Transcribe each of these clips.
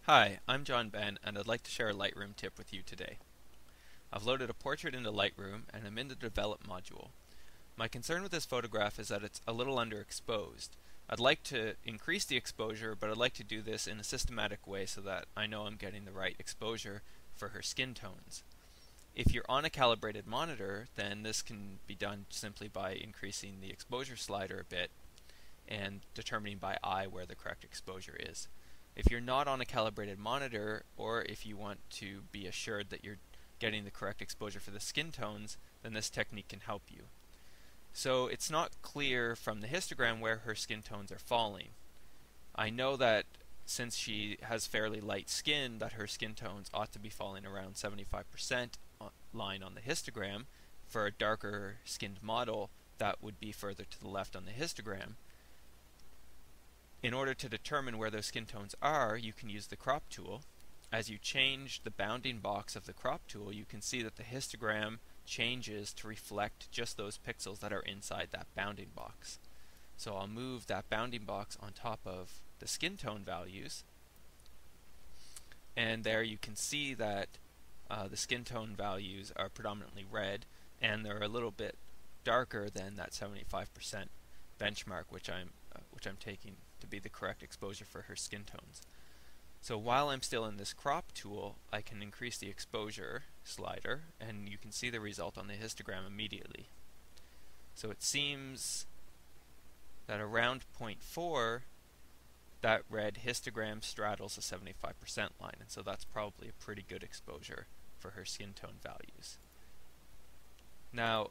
Hi, I'm John Ben, and I'd like to share a Lightroom tip with you today. I've loaded a portrait into Lightroom, and I'm in the Develop module. My concern with this photograph is that it's a little underexposed. I'd like to increase the exposure, but I'd like to do this in a systematic way so that I know I'm getting the right exposure for her skin tones. If you're on a calibrated monitor, then this can be done simply by increasing the exposure slider a bit and determining by eye where the correct exposure is. If you're not on a calibrated monitor, or if you want to be assured that you're getting the correct exposure for the skin tones, then this technique can help you. So it's not clear from the histogram where her skin tones are falling. I know that since she has fairly light skin, that her skin tones ought to be falling around 75% line on the histogram. For a darker skinned model, that would be further to the left on the histogram. In order to determine where those skin tones are, you can use the crop tool. As you change the bounding box of the crop tool, you can see that the histogram changes to reflect just those pixels that are inside that bounding box. So I'll move that bounding box on top of the skin tone values, and there you can see that the skin tone values are predominantly red, and they're a little bit darker than that 75% benchmark, which I'm taking to be the correct exposure for her skin tones. So while I'm still in this crop tool, I can increase the exposure slider, and you can see the result on the histogram immediately. So it seems that around 0.4, that red histogram straddles the 75% line, and so that's probably a pretty good exposure for her skin tone values. Now,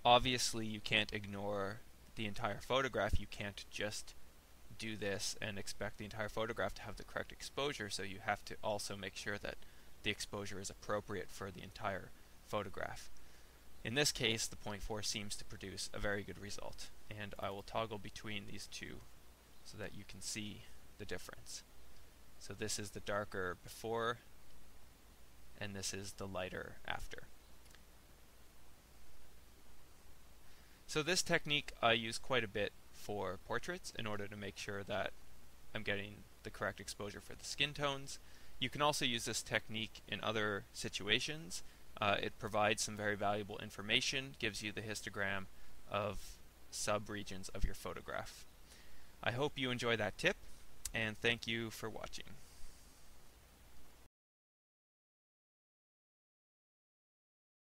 obviously you can't ignore the entire photograph. You can't just do this and expect the entire photograph to have the correct exposure, so you have to also make sure that the exposure is appropriate for the entire photograph. In this case, the 0.4 seems to produce a very good result, and I will toggle between these two so that you can see the difference. So this is the darker before, and this is the lighter after. So this technique I use quite a bit for portraits in order to make sure that I'm getting the correct exposure for the skin tones. You can also use this technique in other situations. It provides some very valuable information, gives you the histogram of sub-regions of your photograph. I hope you enjoy that tip, and thank you for watching.